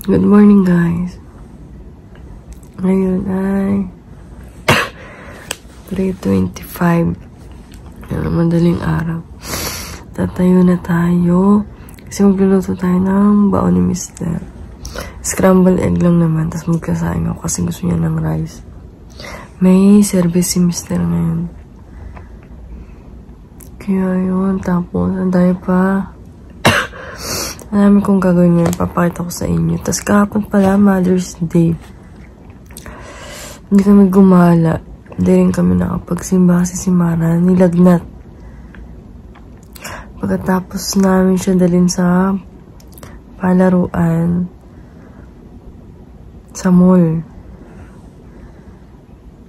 Good morning, guys. Ngayon ay 3:25. Madaling araw. Tatayo na tayo. Kasi magluluto tayo ng baon ni Mr. Scramble egg lang naman. Tapos magkasaing ako kasi gusto niya ng rice. May service si Mr. ngayon. Kaya yun. Tapos, anday pa. Marami kong gagawin ngayon. Papakita ko sa inyo. Tapos kahapon pala, Mother's Day. Hindi kami gumala. Hindi rin kami nakapagsimba kasi si Mara nilagnat. Pagkatapos namin siya dalhin sa palaruan sa mall.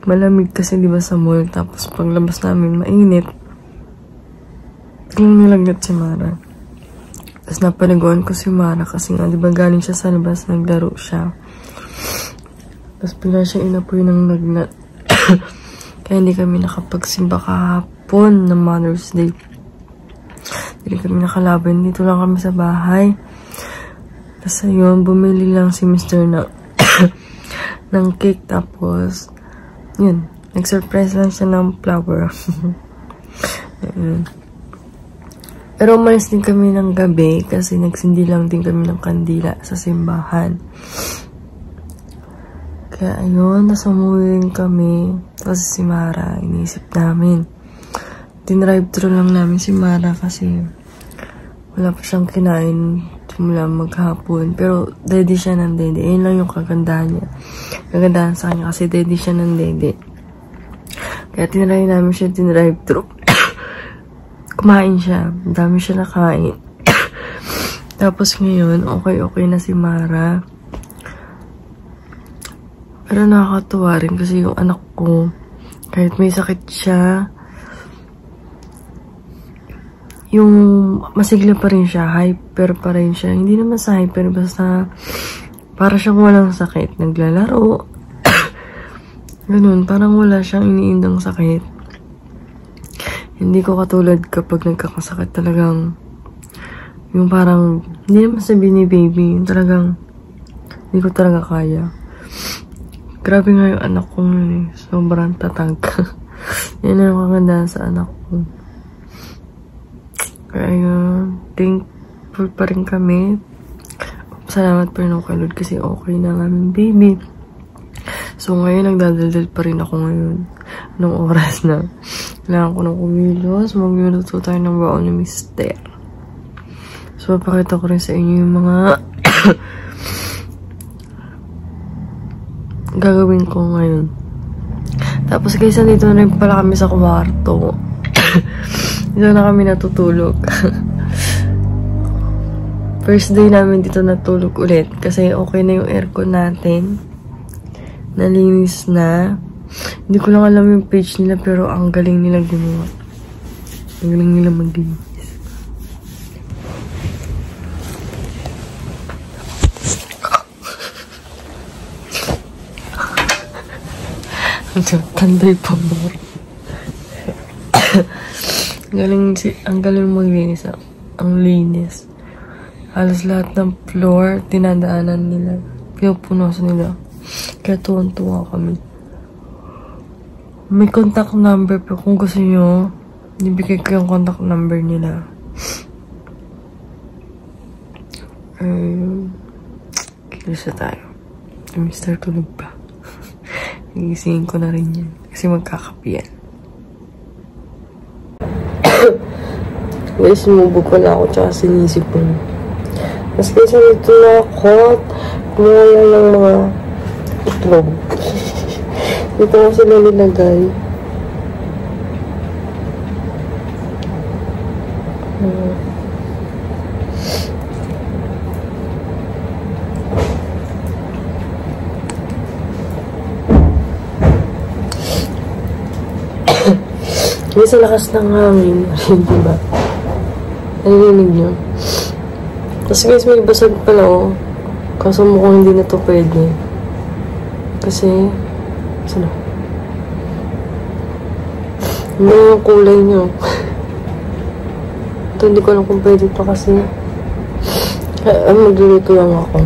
Malamig kasi diba sa mall. Tapos paglabas namin, mainit. Biglang nilagnat si Mara. Tapos napanaguan ko si Mara kasi nga, di ba galing siya sa labas, naglaro siya. Tapos bigla siya inapoy ng lagnat. Kaya hindi kami nakapagsimba kahapon ng Mother's Day. Hindi kami nakalaban. Dito lang kami sa bahay. Tapos ayun, bumili lang si Mr. na ng cake. Tapos, yun, nag-surprise lang siya ng flower. Ayun. Pero umalis din kami ng gabi kasi nagsindi lang din kami ng kandila sa simbahan. Kaya ayun, nasa umuwi rin kami. Tapos si Mara, iniisip namin. Dinrive-thru lang namin si Mara kasi wala pa siyang kinain simula maghapon. Pero daddy siya ng dede. Ayun lang yung kagandahan niya. Kagandahan sa kanya kasi daddy siya ng dede. Kaya tinry namin siya dinrive-thru. Kumain siya. Dami siya nakain. Tapos ngayon, okay na si Mara. Pero nakakatuwa rin kasi yung anak ko, kahit may sakit siya, yung masigla pa rin siya, hyper pa rin siya. Hindi naman sa hyper, basta para siyang walang sakit. Naglalaro. Ganun, parang wala siyang iniindang sakit. Hindi ko katulad kapag nagkakasakit talagang yung parang, hindi naman sabihin ni baby, yung talagang hindi ko talaga kaya. Grabe nga yung anak ko ngayon eh. Sobrang tatag. Yan ang kagandahan sa anak ko. Kaya yun, thankful pa rin kami. Salamat pa rin ako kay Lord kasi okay na nga yung baby. So ngayon, nagdadaldal pa rin ako ngayon. Anong oras na? Kailangan ko ng kumilos. Magluluto tayo ng baon ni Mr. So, papakita ko rin sa inyo yung mga gagawin ko ngayon. Tapos, guys, nandito na rin pala kami sa kwarto. Dito na kami natutulog. First day namin dito natulog ulit. Kasi okay na yung aircon natin. Nalinis na. Hindi ko lang alam yung page nila pero ang galing nila gumawa. Ang galing nila maglinis. Tanday pa mo. Ang galing maglinis. Ang linis. Halos lahat ng floor, tinadaanan nila. Pinupunosan nila. Kaya tuwan-tuwa kami. May contact number pero kung gusto nyo, nibigay ko yung contact number nila. Kilos na tayo. Mr. tulog pa. Nagisingin ko na rin yan. Kasi magkakapiyan. Guys, sumubog ko na ako tsaka sinisip ko. Mas kasi nito na ako at kumaya ng mga itlog. Dito ko sila nilagay. May sa lakas ng hangin. Diba? Narinig nyo? Tapos guys, may basag pala oh. Kaso mukhang hindi na to pwede. Kasi, sana? Ano yung kulay nyo? Ito, hindi ko alam kung pwede pa kasi. Magluluto lang ako.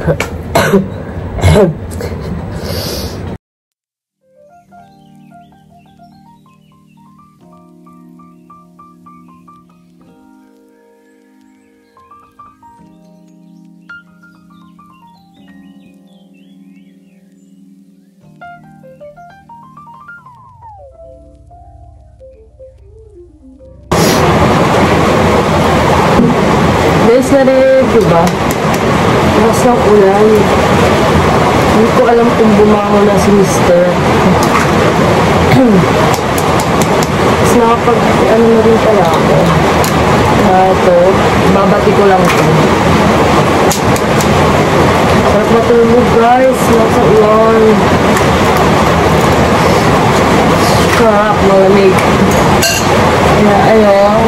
Guys, narinig ba? Lakas ng ulan. Hindi ko alam kung bumangon na si Mister. Tapos nakapag, ano na rin pala ako. Ito, babati ko lang ito. Sarap matulog guys, nasa ulan. Sarap, malamig. Kaya ayun.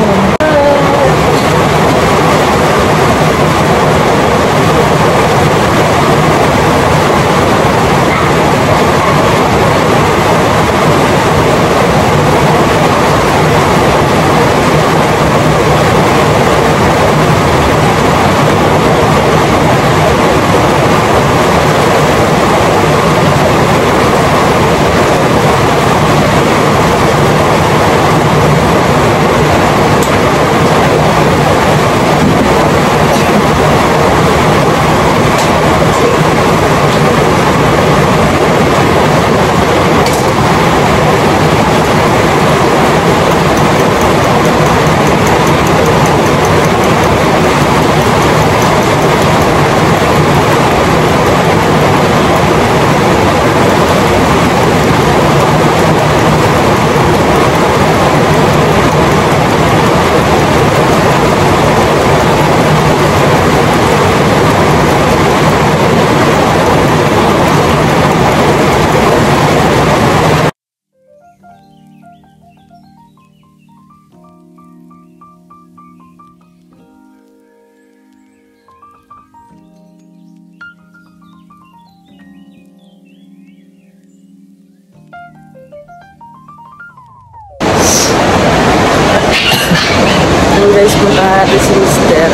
Guys, punta natin si Mister.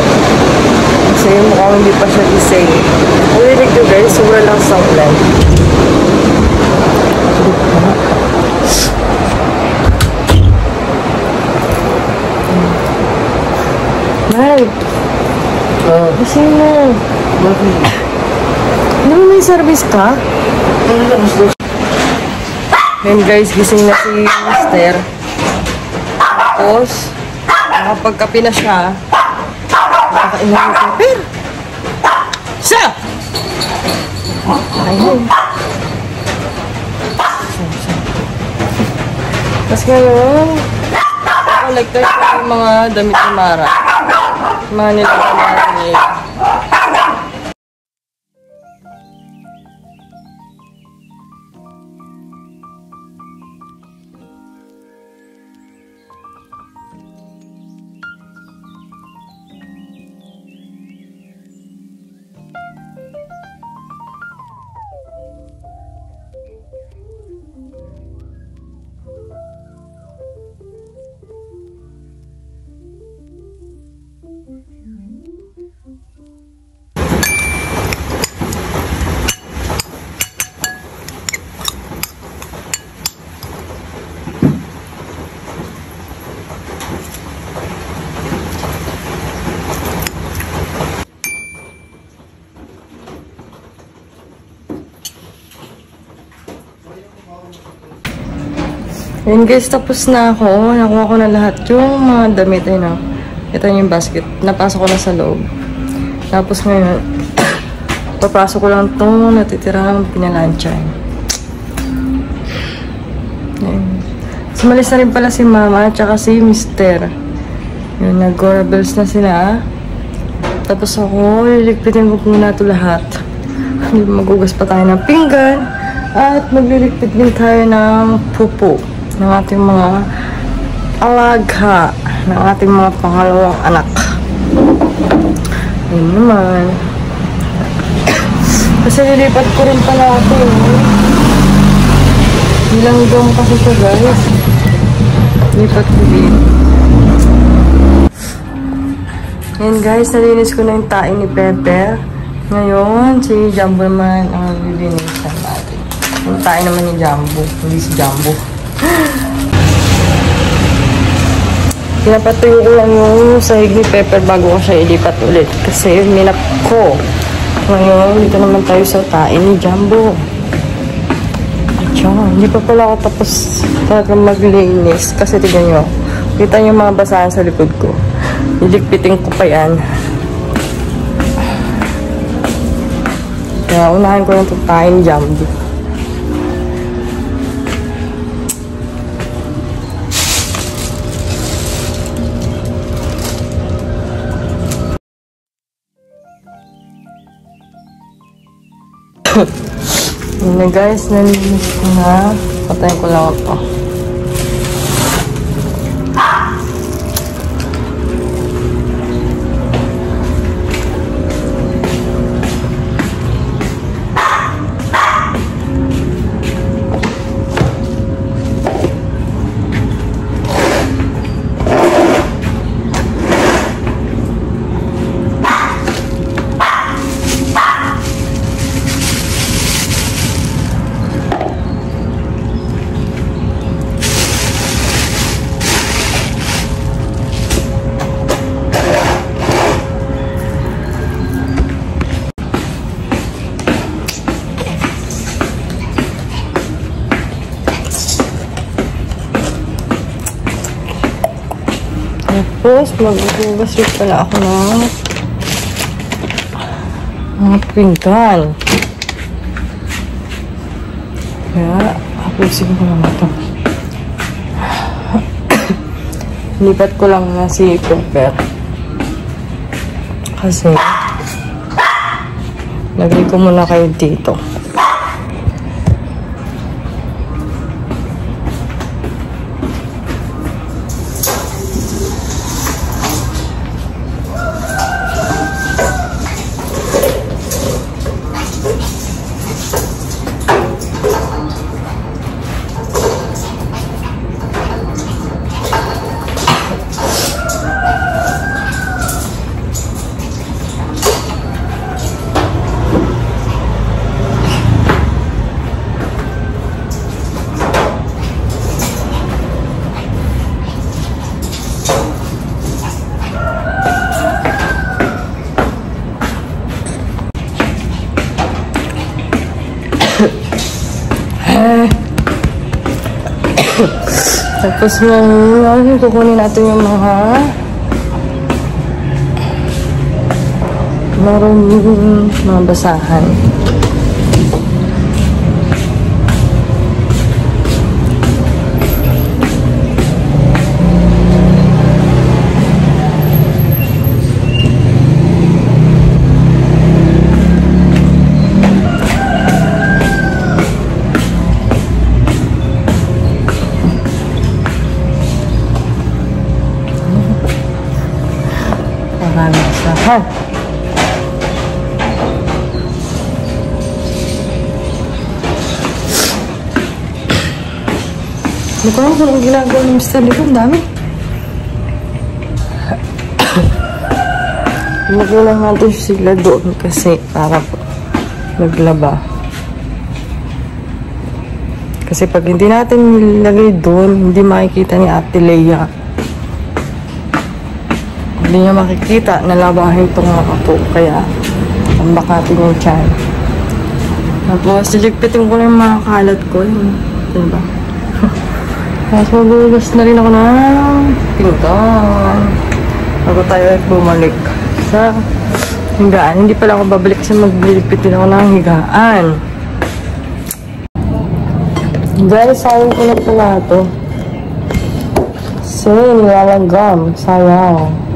Kasi mukhang hindi pa siya gising. Narinig ko guys, sobra lang sa ulan. Nay! Gising na. Hindi mo may service ka? Ngayon guys, gising na si Mister. Tapos, nakapagkapi na siya. Nakakain na yung paper. Siya! Ayun. Tapos ngayon, collect ko yung mga damit ni Mara. Mga nilagay natin niya. Ayun guys, tapos na ako. Nakuha ko na lahat yung mga damit. Ayun o. Ito yung basket. Napasok ko na sa loob. Tapos ngayon, papasok ko lang itong natitirang pinalansya. Ayun. Sumalis na rin pala si Mama at saka si Mister. Yun, nag-gorabels na sila. Tapos ako, liligpitin ko muna ito lahat. Magugas pa tayo ng pinggan. At magliligpit din tayo ng pupo ng ating mga alaga, ng ating mga pangalawang anak. Ayun naman. Kasi lilipat ko rin pala ito. Ilang dong kasi ito guys. Lipat ko din. Ayan guys, nalinis ko na yung tae ni Pepper. Ngayon, si Jumbo naman ang lilinisan natin. Puntain naman ni Jumbo, hindi si Jumbo. Pinapatuyo ko lang yung sahig ni Pepper bago ko siya ilipat ulit. Kasi minap ko. Ngayon, dito naman tayo sa tain ni Jumbo. Diyan, hindi pa pala ako tapos talaga maglinis. Kasi tignan nyo, kita nyo yung mga basahan sa likod ko. Iligpitin ko pa yan. Kaya unahin ko lang itong tain ni Jumbo. Yun na guys, nalinis ko na. Patayin ko lang ito. Tapos, maghuhugas rin pala ako ng mga pinggan. Kaya, hapusin ko naman ito. Lipat ko lang na si Pepper. Kasi, lagay ko muna kayo dito. Tapos ngayon, kukunin natin yung mga maruming mga basahan. Basahan. Hindi ko alam kung ang ginagawa ng Mr. Liko. Ang dami. Lagay lang natin sila doon kasi para maglaba. Kasi pag hindi natin nilagay doon, hindi makikita ni Ate Leia. Hindi niya makikita na labahin itong mga po. Kaya, tambakatin yung tiyan. Tapos, siligpitin ko lang yung mga kalat ko. Diba? Tapos, magugas na rin ako ng pinggan. Bago tayo ay bumalik sa higaan. Hindi pala ako babalik kasi magliligpitin ako ng higaan. Guys, sayang ko na pala ito. Kasi, nilalanggam. Sayang.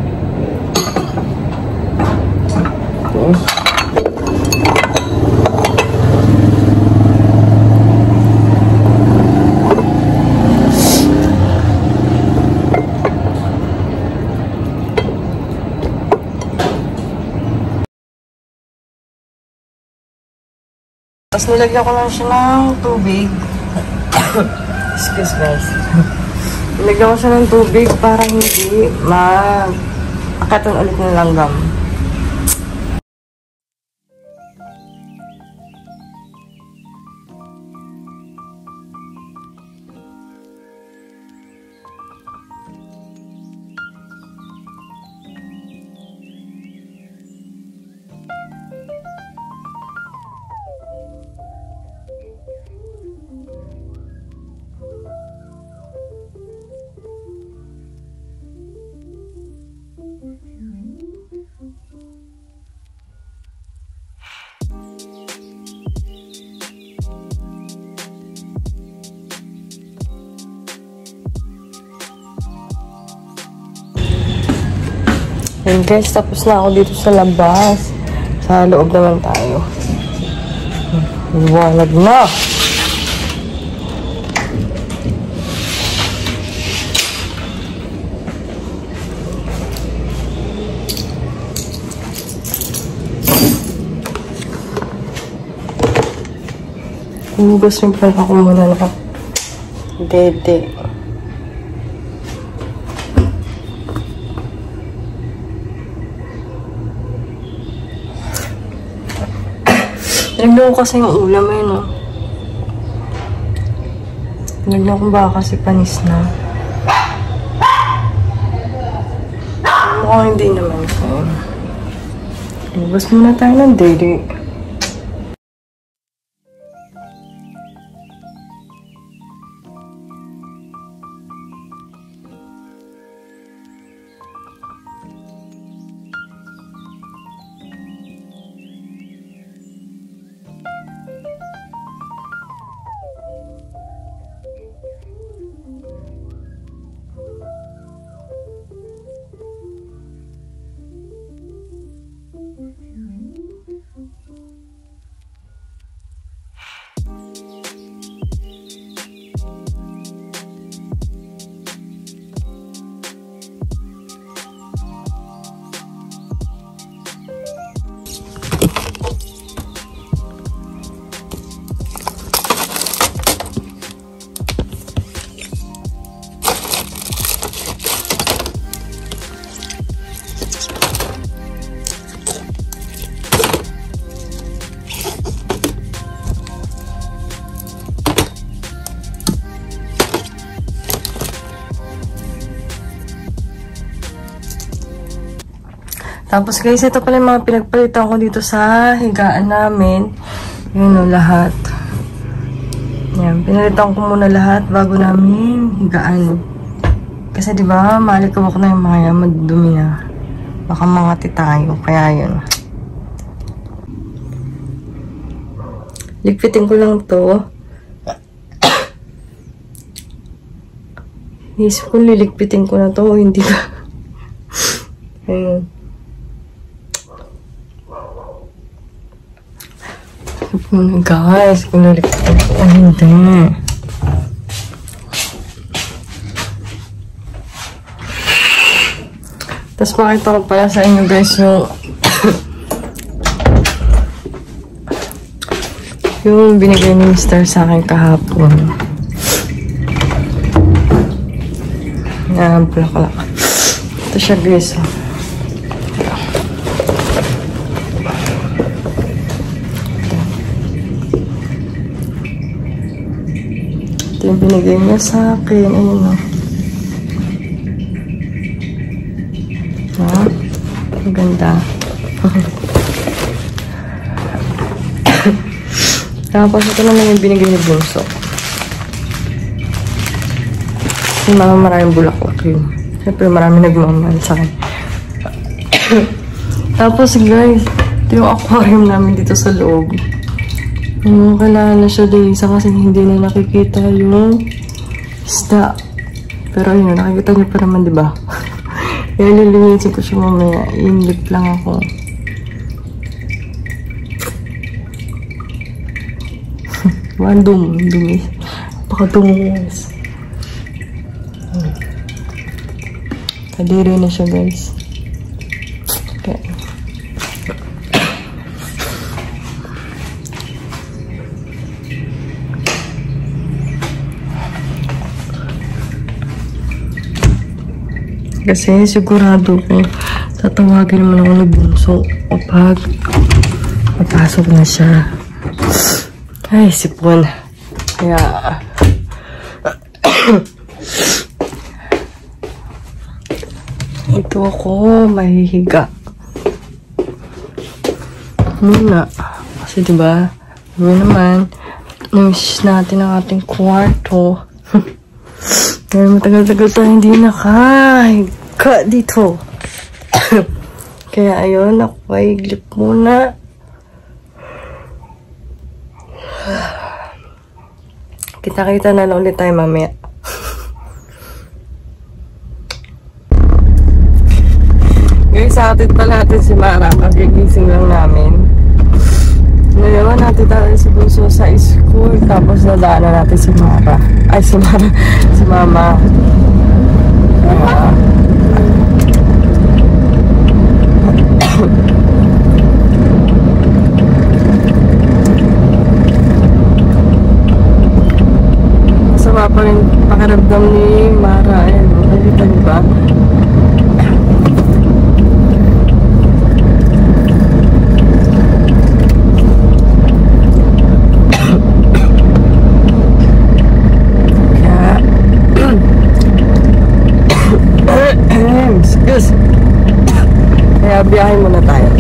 Tapos nilagyan ko lang siya ng tubig. Excuse guys. Nilagyan ko siya ng tubig para hindi makakatan ulit ng langgam. Yun guys, tapos na ako dito sa labas. Sa loob naman tayo. Liwanag na! Hugas rin pala ako muna na dede. Tinignan ko kasi yung ulam eh, no? Tinignan ko baka kasi panis na. Mukhang hindi naman ko. Hugas muna tayo ng dede. Tapos guys, ito pala yung mga pinagpalitan ko dito sa higaan namin. Yun o, lahat. Yan, pinalitan ko muna lahat bago namin higaan. Kasi diba, malikawak na yung mga yan, madumi na. Baka mangati tayo, kaya yun. Ligpitin ko lang to. Isip ko liligpitin ko na to, hindi ka. Ayun. Muna guys, kung nalikpitin ko o hindi. Tapos pakita ko pala sa inyo guys yung binigay ni Mr. sa akin kahapon. Yan, bulak-bulak. Ito siya guys. Ito yung binigay niya sa akin. Ayun o. Maganda. Tapos ito naman yung binigay ni Bunso. Kasi maraming bulaklak yun. Siyempre marami nagmamahal sa akin. Tapos guys, ito yung aquarium namin dito sa loob. Kailangan na siya Lisa kasi hindi na nakikita yung isda. Pero yun, nakikita niyo pa naman, diba? Kaya lilinisin ko siya mamaya. Inlip lang ako. Dumi. Pakadumi guys. Kadiri na siya guys. Okay. Kasi sigurado ko tatawagin naman ako ng Bunso kapag mapasok na siya. Ay, sipon. Kaya ito ako mahihiga muna. Kasi diba, naman namiss natin ang ating kwarto. Dahil matagal-tagal tayo hindi nakahiga dito. Kaya ayun, ako ay iglip muna. Kita-kita na lang ulit tayo mamaya. Guys, Isatid pa natin si Mara. Kagigising lang namin. Ngayon natin tayo si Bunso sa school. Tapos nadaanan natin si Mara. Ay, si Mara. Si Mama. Masama pa rin pakiramdam ni Mara. Ayan, nakikita niyo ba? Excuse. Kaya biyahin muna tayo.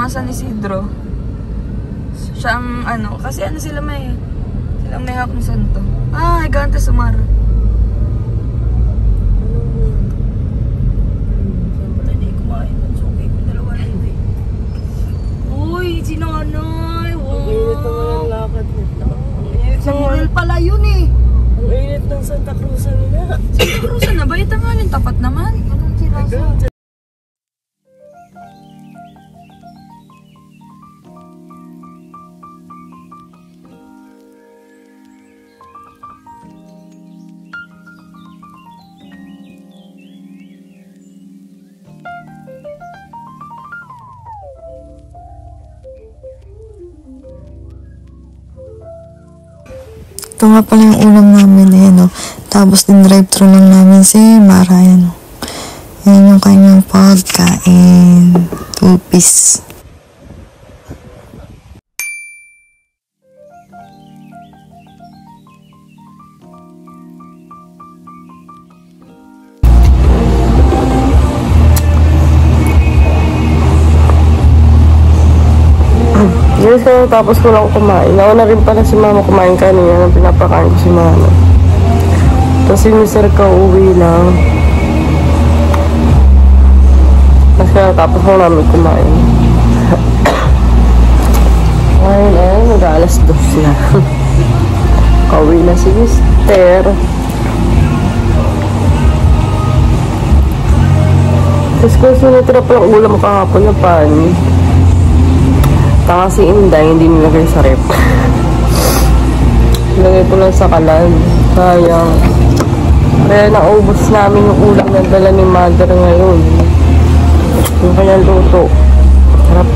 San Isidro. Siya ang ano, kasi ano sila may hawak ng santo. Ah, Higante Sumar. Hindi kumain ng suki ko dalawa na yun. Uy, si Nanay. Wow. Ang init naman ang lakad nito. Sa Miguel pala yun eh. Ang init ng Santa Cruz nila. Santa Cruz na ba? Ito nga rin, tapat naman. Anong sinasabi? Ito nga pala yung ulam namin, ayan o. Tapos din drive-thru lang namin si Mara, ayan o. Ayan yung kanyang pagkain. 2 piece. Yes, tapos ko lang kumain. Nauna rin pala si Mama kumain kanina nang pinapakain ko si Mama. Tapos si Mr. Kauwi lang. Tapos ko namin kumain. Ngayon eh, mag-alas 2 na. Kauwi na si Mr. Tapos kung sinitira pa yung ulam kahapon na panis. Kasi Inday, hindi nilagay sa rep. Nilagay ko lang sa kalan. Sayang. Kaya naubos namin yung ulam na dala ni Mother ngayon. Yung kanyang luto. Harap.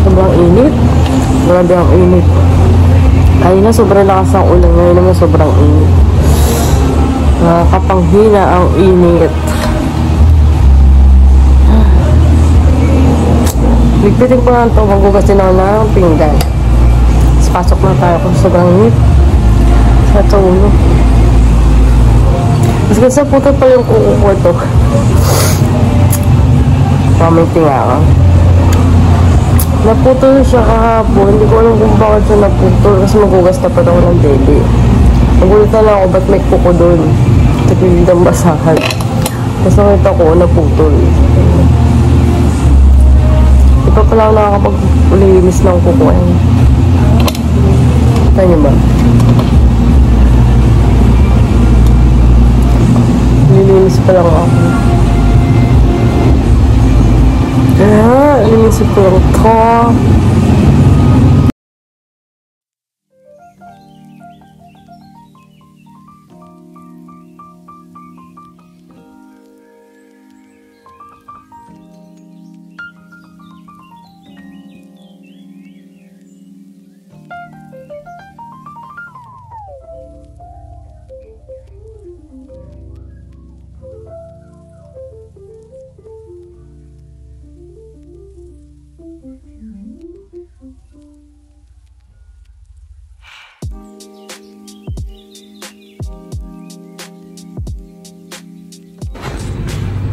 Sobrang init. Grabe ang init. Ayun na, sobrang lakas ang ulan. Ngayon naman sobrang init. Nakapanghina ang init. Ligpitin ko na ito. Magugasin ako ng pinggan. Tapos pasok na tayo kung sobrang init. Sa tulog. Mas kasi puto pa yung kuko ko ito. Pamiting ako. Naputol siya kahapon. Hindi ko alam kung bakit siya naputol. Kasi magugas na pa ako ng deli. Nagulat na lang ako ba't may kuko doon. Tapilid ang basahan. Tapos nakita ko naputol. Di pa pala ako nakakapag-ulinis ng kuko. Kita niyo ba? Nilinis pa lang ako. Kaya, inisip ko lang ito.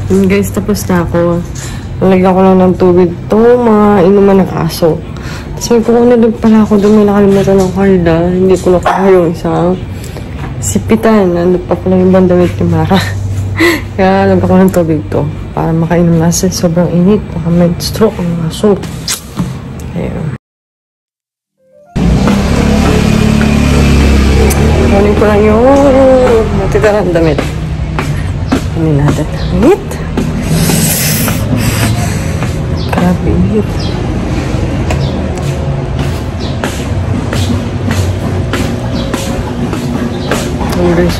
Guys, tapos na ako. Nalagyan ko lang ng tubig to, mga inuman ng aso. Tapos may pukunan din pala ako doon, may nakalimutan ng karda. Hindi ko nakuha yung isang sipitan. Ano pa pala yung bandamit ni Mara. Kaya nalagyan ko ng tubig to para makainom na kasi sobrang init. Baka may stroke ang aso. Ayan. Kunin ko lang yung natitarang damit. Kunin natin. Init! Grabe, init. Guys.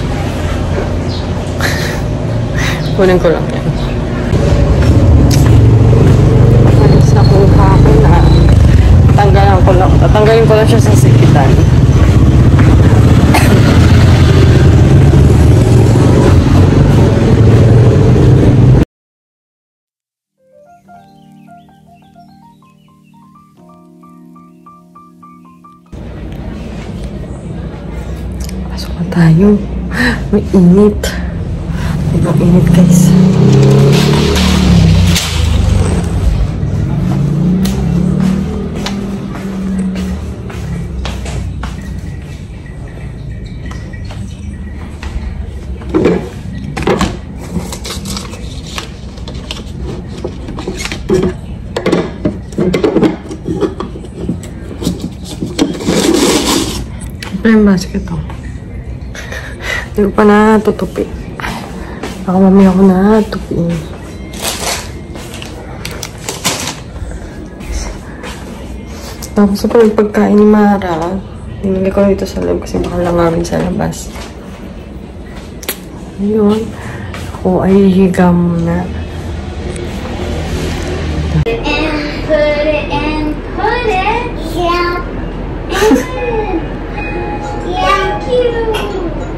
Kunin ko lang yan. Alis na kuha ko na. Tatanggalin ko lang siya sa sikitan. Pasok na tayo. May init. Ibang init, guys. Ito yung basket, oh. Hindi ko pa natutupi. Baka mamaya ako natupiin. Tapos sa pagkain ni Mara, dinili ko dito sa loob kasi baka langamin sa labas. Ayun. Ako ay higa muna. Yeah. Yeah, cute.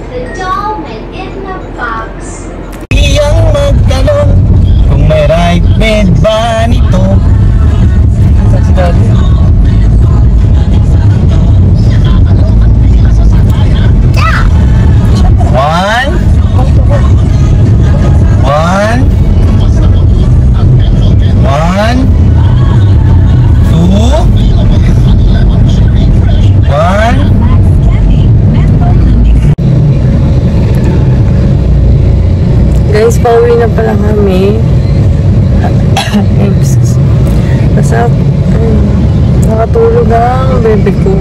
The doll went in the box. Iyang magtanong kung may right bed ba nito. One. Guys, pauwi na pala kami. Basta, nakatulog ang baby ko.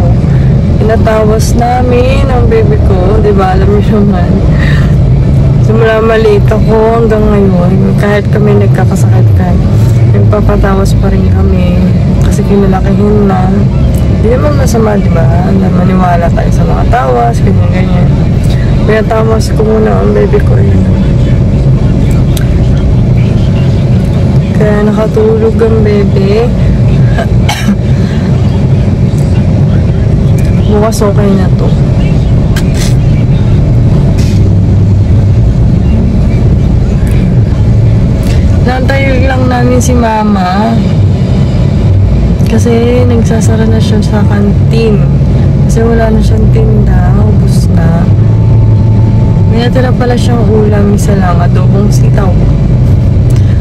Pinatawas namin ang baby ko. Diba, alam niyo naman. Simula maliit ako hanggang ngayon. Kahit kami nagkakasakit ka, nagpapatawas pa rin kami. Kasi kinalakihin na. Hindi naman masama, diba? Maniwala tayo sa mga tawas, ganyan-ganyan. Pinatawas ko muna ang baby ko. Yun. Kaya nakatulog ang bebe. Bukas okay na to. Nantay lang namin si Mama. Kasi nagsasara na siya sa kantin. Kasi wala na siyang tinda. Ubus na. May natira pala siyang ulam. Isa lang, adobong sitaw.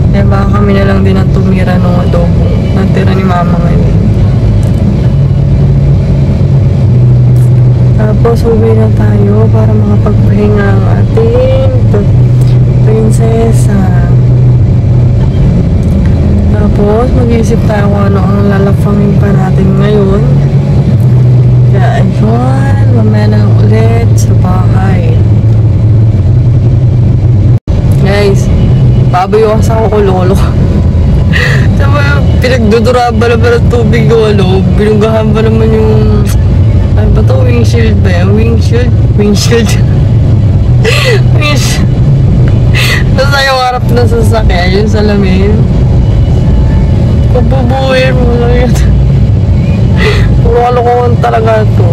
Kaya baka kami na lang din ang tumira ng adobo. Natira ni Mama ngayon. Tapos uwi na tayo para makapagpahinga ang ating prinsesa. Tapos mag-iisip tayo kung ano ang lalapangin pa natin ngayon. Kaya ayun, mamaya na ulit sa bahay. Guys, babayo sa ako lolo. Sabi, pinagduduraba na ba ng tubig o ano? Binunggahan ba naman yung... Ano ba ito? Windshield ba yan? Windshield? Windshield? Windshield? Nasa yung harap na sasakyan, yung salamin. Kabubuhin mo lang yun. Puro kalokohan talaga ito.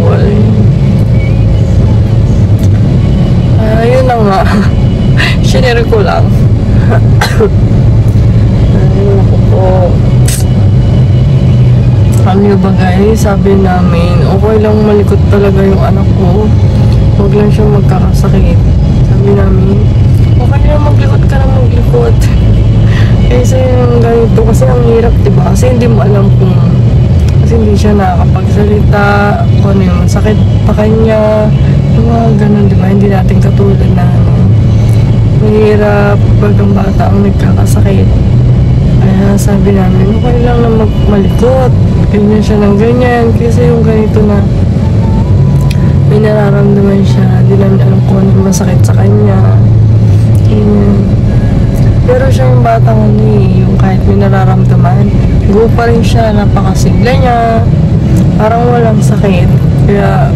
Ayun na nga. Sinere ko lang. Ayun ako po. Ano ba guys? Sabi namin, okay lang malikot talaga yung anak ko. Huwag lang siya magkakasakit. Sabi namin, Okay na maglikot ka na maglikot. Kasi yung ganito, kasi ang hirap, diba? Kasi hindi mo alam kung, kasi hindi siya nakakapagsalita, kung ano yung sakit pa kanya, yung mga ganun, diba? Hindi natin katulad na, mahirap pag ang bata ang nagkakasakit. Kaya sabi namin, okay lang na malikot. Ganyan siya ng ganyan. Kasi yung ganito na, may nararamdaman siya, hindi namin alam kung ano masakit sa kanya. Pero siya yung batang yung kahit may nararamdaman, go pa rin siya, napakasigla niya, parang walang sakit. Kaya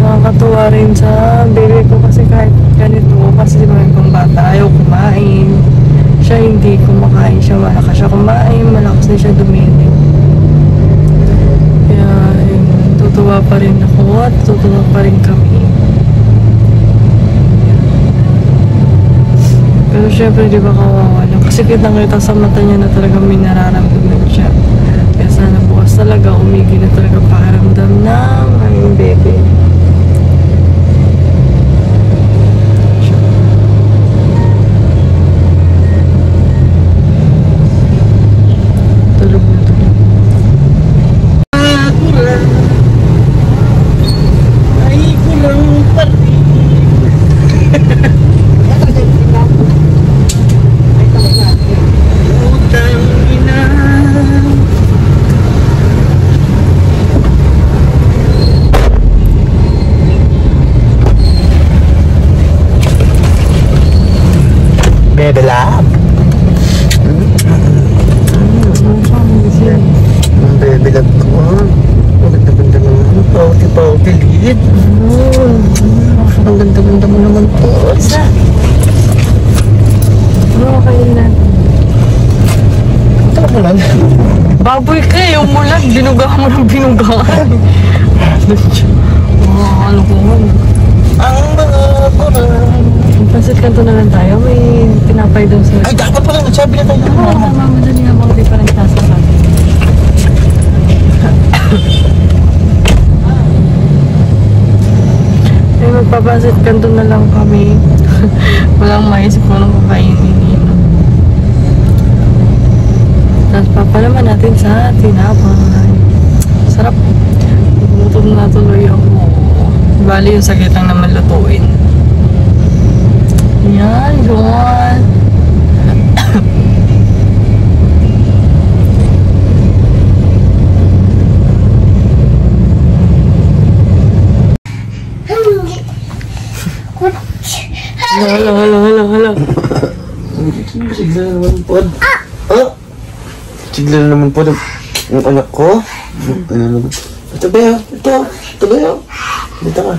nakakatuwa rin sa baby ko kasi kahit ganito, kasi diba yung bata ayaw kumain, siya hindi kumakain siya, malakas siya kumain, malakas din siya dumili. Kaya tutuwa pa rin ako at tutuwa pa rin kami. Pero syempre, di ba kawawa lang? Kasi kitang-kita sa mata niya na talaga may nararamdaman siya. Kaya sana bukas talaga umigi na talaga pakiramdam ng aming bebe. Tulog na tulog. Ay, kulang pa rin. Bebe lab. Bebe lab ko. Ang ganda-ganda naman. Pauti-pauti liit. Ang ganda-ganda mo naman po. Isa. Ano kayo na? Ito mo lang. Baboy ka eh, umulan. Binugahan mo ng binugahan. Ano ko man. Ang mga kurang. Pansit kanto na lang tayo. May tinapay daw sa... Ay, dapat pala. Nagsabi na tayo. Oo, mama dyan nga mga different tasa ka. Ay, magpapansit kanto na lang kami. Walang maisip ko nang kakainin. Tapos papalaman natin sa tinapay. Sarap. Gutom na tuloy ako. Bali yung sakit lang naman lutuin. Yan, yun. Hala. Sigla na naman po. Sigla na naman po yung anak ko. Ano naman? Ito ba yun? Ito ba yun? Dito ka.